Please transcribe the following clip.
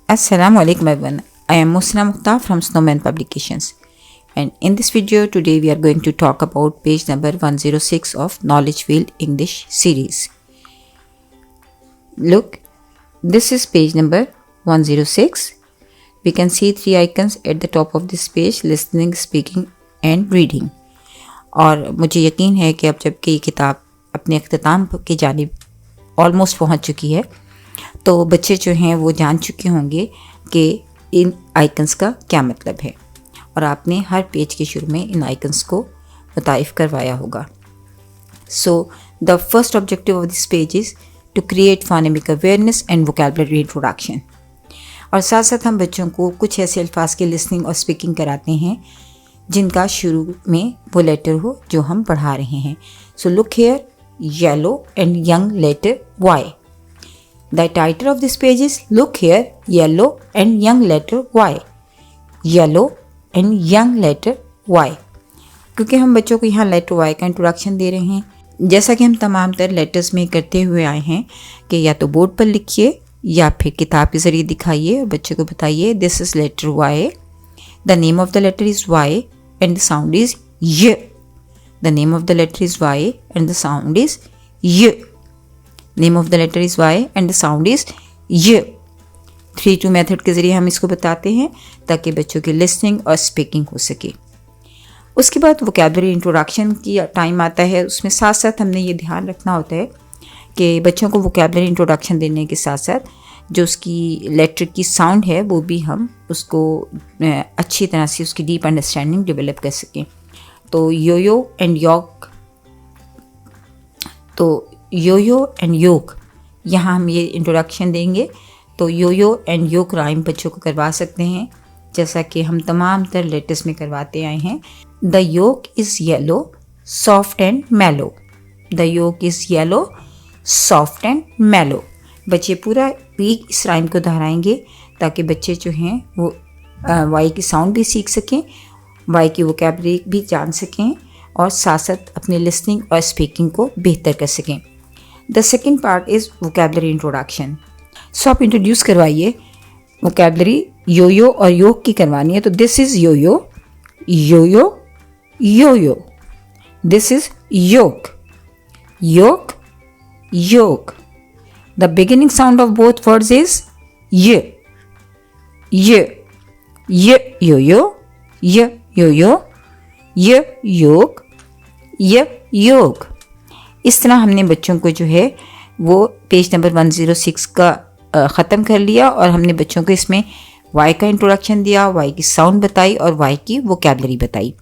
Assalamu alaikum everyone. I am Musna Mukhtar from Snowman Publications, and in this video today we are going to talk about page number 106 of Knowledge Wheel English series. Look, this is page number 106. We can see three icons at the top of this page: listening, speaking and reading. और मुझे यकीन है कि अब जबकि ये किताब अपने अख्ताम की जानिब ऑलमोस्ट पहुंच चुकी है तो बच्चे जो हैं वो जान चुके होंगे कि इन आइकन्स का क्या मतलब है, और आपने हर पेज के शुरू में इन आइकन्स को मुतारिफ़ करवाया होगा. So the first objective of this page is to create phonemic awareness and vocabulary introduction. और साथ साथ हम बच्चों को कुछ ऐसे अल्फाज की लिसनिंग और स्पीकिंग कराते हैं जिनका शुरू में वो लेटर हो जो हम पढ़ा रहे हैं. So look here, yellow and young letter Y. The title of this page is Look Here, Yellow and Young Letter Y. Yellow and Young Letter Y. क्योंकि हम बच्चों को यहाँ लेटर Y का इंट्रोडक्शन दे रहे हैं, जैसा कि हम तमाम तर लेटर्स में करते हुए आए हैं कि या तो बोर्ड पर लिखिए या फिर किताब के ज़रिए दिखाइए और बच्चों को बताइए this is letter Y. The name of the letter is Y and the sound is Y. The name of the letter is Y and the sound is Y. Name of the letter is Y and the sound is Y. 3-2 method के ज़रिए हम इसको बताते हैं ताकि बच्चों की listening और स्पीकिंग हो सके. उसके बाद वोकैबुलरी इंट्रोडक्शन की टाइम आता है. उसमें साथ साथ हमने ये ध्यान रखना होता है कि बच्चों को वोकैबुलरी इंट्रोडक्शन देने के साथ साथ जो उसकी लेटर की साउंड है वो भी हम उसको अच्छी तरह से उसकी डीप अंडरस्टैंडिंग डेवलप कर सकें. तो यो एंड योक, यहाँ हम ये इंट्रोडक्शन देंगे. तो यो एंड योक राइम बच्चों को करवा सकते हैं जैसा कि हम तमाम तर लेटर्स में करवाते आए हैं. The yolk is yellow soft and mellow. The yolk is yellow soft and mellow. बच्चे पूरा वीक इस राइम को दोहराएंगे ताकि बच्चे जो हैं वो वाई की साउंड भी सीख सकें, वाई की वोकैबुलरी भी जान सकें और साथ साथ अपनी लिसनिंग और स्पीकिंग को बेहतर कर सकें. The second part is vocabulary introduction. So आप इंट्रोड्यूस करवाइए. वोकैबुलरी यो और योग की करवानी है. तो this is yo. This is yog. The beginning sound of both words is ये योग. इस तरह हमने बच्चों को जो है वो पेज नंबर 106 का ख़त्म कर लिया और हमने बच्चों को इसमें वाई का इंट्रोडक्शन दिया, वाई की साउंड बताई और वाई की वोकैबुलरी बताई.